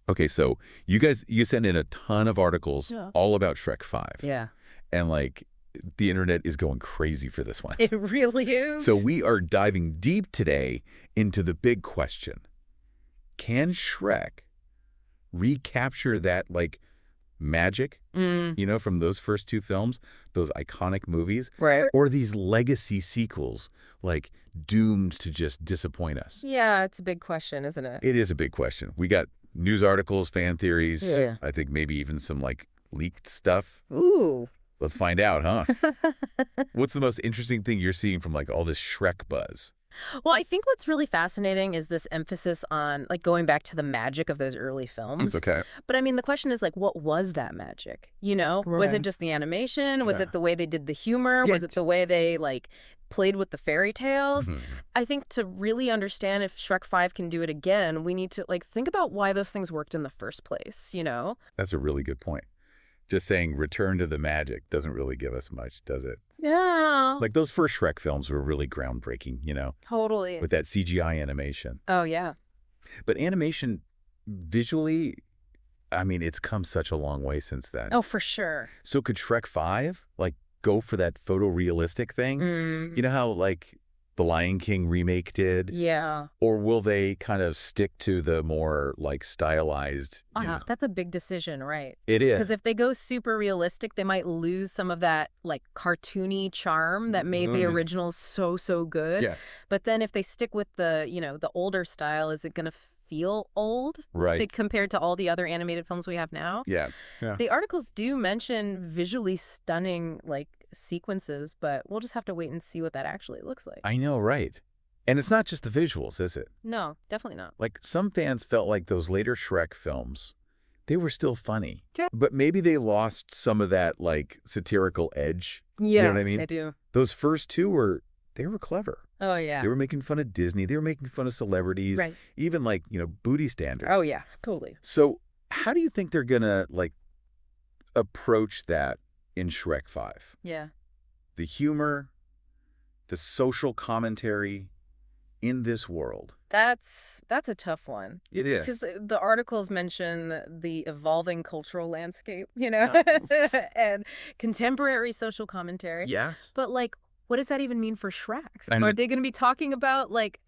Okay, so you sent in a ton of articles all about Shrek 5. Yeah. And like the internet is going crazy for this one. It really is. So we are diving deep today into the big question. Can Shrek recapture that like magic, from those first two films, those iconic movies? Right. Or these legacy sequels, like doomed to just disappoint us? Yeah, it's a big question, isn't it? It is a big question. We got news articles, fan theories, Yeah. I think maybe even some like leaked stuff. Ooh. Let's find out, huh? What's the most interesting thing you're seeing from like all this Shrek buzz? Well, I think what's really fascinating is this emphasis on like going back to the magic of those early films. Okay. But I mean, the question is like, what was that magic? Was it just the animation? Was it the way they did the humor? Yeah. Was it the way they like played with the fairy tales? Mhm. I think to really understand if Shrek 5 can do it again, we need to like think about why those things worked in the first place, That's a really good point. Just saying return to the magic doesn't really give us much, does it? Yeah. Like those first Shrek films were really groundbreaking, Totally. with that CGI animation. Oh, yeah. But animation visually, I mean, it's come such a long way since then. Oh, for sure. So could Shrek 5 like go for that photorealistic thing? You know how like the Lion King remake did? Yeah. Or will they kind of stick to the more like stylized? That's a big decision, right? It is. Because if they go super realistic, they might lose some of that like cartoony charm that made the originals so good. Yeah. But then if they stick with the, the older style, is it going to feel old? Right. Like, compared to all the other animated films we have now? Yeah. The articles do mention visually stunning like sequences, but we'll just have to wait and see what that actually looks like. I know, right. And it's not just the visuals, is it? No, definitely not. Like some fans felt like those later Shrek films, they were still funny. Yeah. But maybe they lost some of that like satirical edge. Yeah, you know what I mean? I do. Those first two were clever. Oh, yeah. They were making fun of Disney. They were making fun of celebrities. Right. Even like, booty standards. Oh, yeah, totally. So how do you think they're going to like approach that in Shrek 5? Yeah. The humor, the social commentary in this world. That's a tough one. It is. Because the articles mention the evolving cultural landscape, and contemporary social commentary. Yes. But like, what does that even mean for Shreks? I know. Are they going to be talking about like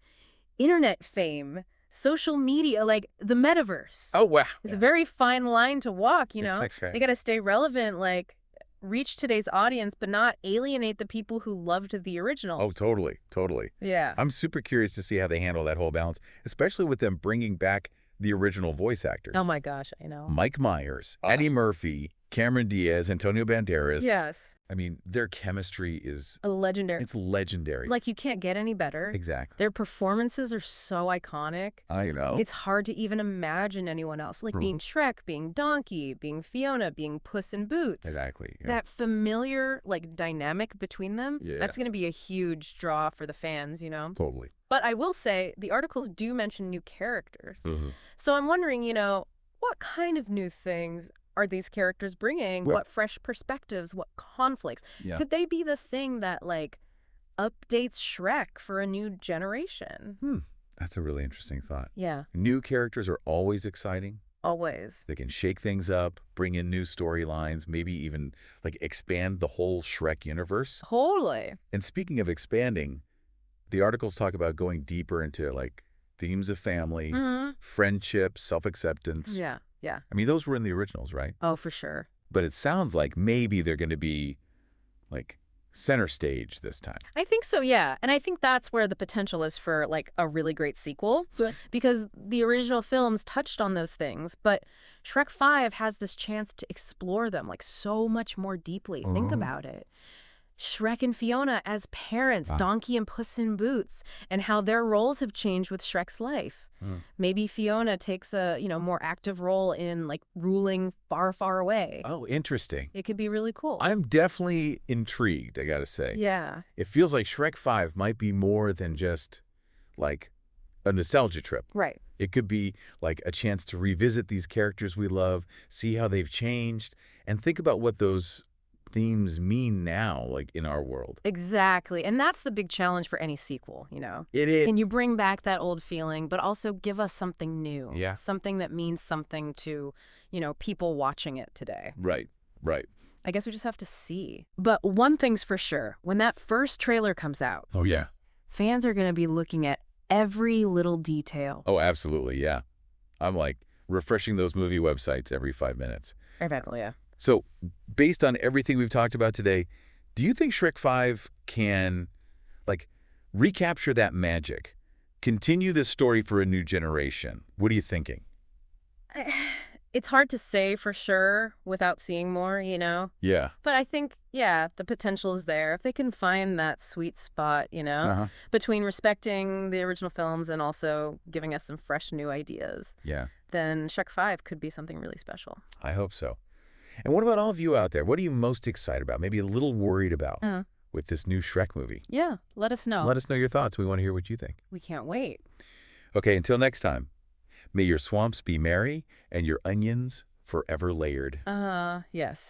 internet fame, social media, like the metaverse? Oh, wow. It's a very fine line to walk, It's They got to stay relevant, like reach today's audience, but not alienate the people who loved the original. Oh, totally. Totally. Yeah. I'm super curious to see how they handle that whole balance, especially with them bringing back the original voice actors. Oh, my gosh, I know. Mike Myers, Eddie Murphy, Cameron Diaz, Antonio Banderas. Yes. I mean, their chemistry is... legendary. It's legendary. Like, you can't get any better. Exactly. Their performances are so iconic. I know. It's hard to even imagine anyone else. Like being Shrek, being Donkey, being Fiona, being Puss in Boots. Exactly. Yeah. That familiar, like, dynamic between them, that's going to be a huge draw for the fans, Totally. But I will say, the articles do mention new characters. So I'm wondering, what kind of new things are these characters bringing? Well, what fresh perspectives? What conflicts? Yeah. Could they be the thing that, like, updates Shrek for a new generation? That's a really interesting thought. Yeah. New characters are always exciting. Always. They can shake things up, bring in new storylines, maybe even like expand the whole Shrek universe. Totally. And speaking of expanding, the articles talk about going deeper into like themes of family, friendship, self-acceptance. Yeah. Yeah. I mean, those were in the originals, right? Oh, for sure. But it sounds like maybe they're going to be like center stage this time. I think so, yeah. And I think that's where the potential is for like a really great sequel. Because the original films touched on those things, but Shrek 5 has this chance to explore them like so much more deeply. Think about it. Shrek and Fiona as parents, Donkey and Puss in Boots, and how their roles have changed with Shrek's life. Maybe Fiona takes a, more active role in like ruling far, far away. Oh, interesting. It could be really cool. I'm definitely intrigued, I gotta say. Yeah. It feels like Shrek 5 might be more than just like a nostalgia trip. Right. It could be like a chance to revisit these characters we love, see how they've changed, and think about what those themes mean now, like in our world. Exactly. And that's the big challenge for any sequel, It is. Can you bring back that old feeling, but also give us something new? Yeah. Something that means something to, people watching it today. Right, right. I guess we just have to see. But one thing's for sure. When that first trailer comes out, Oh, yeah. fans are going to be looking at every little detail. Oh, absolutely, yeah. I'm like refreshing those movie websites every 5 minutes. Exactly, yeah. So, based on everything we've talked about today, do you think Shrek 5 can, like, recapture that magic? Continue this story for a new generation? What are you thinking? It's hard to say for sure without seeing more, Yeah. But I think, yeah, the potential is there. If they can find that sweet spot, Uh-huh. between respecting the original films and also giving us some fresh new ideas, Yeah. then Shrek 5 could be something really special. I hope so. And what about all of you out there? What are you most excited about? Maybe a little worried about with this new Shrek movie? Yeah, let us know. Let us know your thoughts. We want to hear what you think. We can't wait. Okay, until next time, may your swamps be merry and your onions forever layered. Yes.